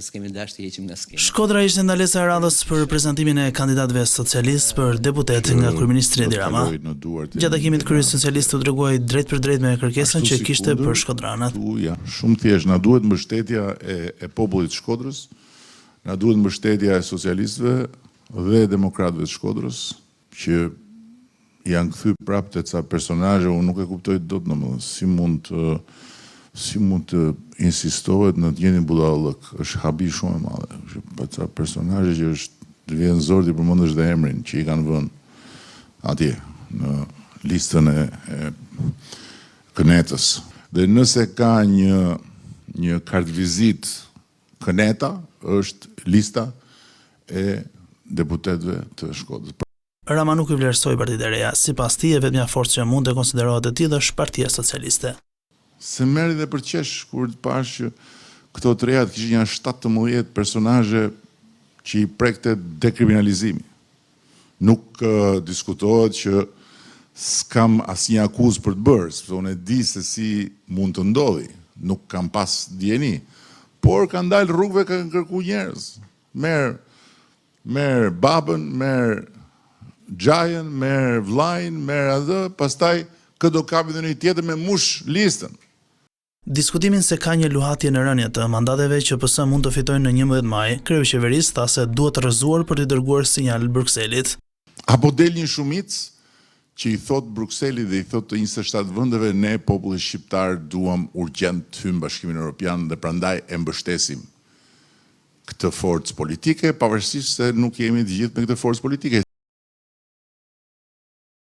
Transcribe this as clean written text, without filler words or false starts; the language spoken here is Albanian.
s'kemi dashur të heqim nga skena. Shkodra ishte ndalesa e radhës për prezantimin e kandidatëve socialist për deputet nga kryeministri Edi Rama. Gjatë takimit kryes socialist u tregoi drejt për drejt me kërkesën që kishte për shkodranat. Shumë thjesht, na duhet mbështetja e popullit të Shkodrës, na duhet mbështetja e socialistëve dhe demokratëve të Shkodrës, që janë kthy prapë te ca personazhe, unë nuk e kuptoj dot domethënë si mund të insistohet në të njëjtin budallëk, është habi shumë e madhe. Pa ca personazhe që të vjen zor ti përmendesh dhe emrin që i kanë vënë atje në listën e Kënetës. Dhe nëse ka një kartvizit Këneta, është lista e deputetëve të Shkodrës. Rama nuk i vlerësoi Partitë e Reja, sipas tij e vetmja forcë që mund të konsiderohet e tillë është Partia Socialiste. Se merri dhe për qesh kur të pash që këto të rejat kishin janë 17 personazhe që i prekte dekriminalizimi. Nuk diskutohet që s'kam asnjë akuzë për të bërë, sepse unë e di se si mund të ndodhi, nuk kam pas dieni, por kanë dalë rrugëve kanë kërkuar njerëz. Merr babën, merr xhajën, merr vllajën, merr atë, pastaj këdo kapi dhe një tjetër me mush listën. Diskutimin se ka një luhatje në rënje të mandateve që PS mund të fitojnë në 11 maj, kryeqeverisë tha se duhet të rrëzuar për të dërguar sinjal Brukselit. Apo del një shumicë që i thot Brukselit dhe i thot të 27 vendeve ne populli shqiptar duam urgjent të hyjmë në Bashkimin Evropian dhe prandaj e mbështesim këtë forcë politike, pavarësisht se nuk jemi të gjithë me këtë forcë politike.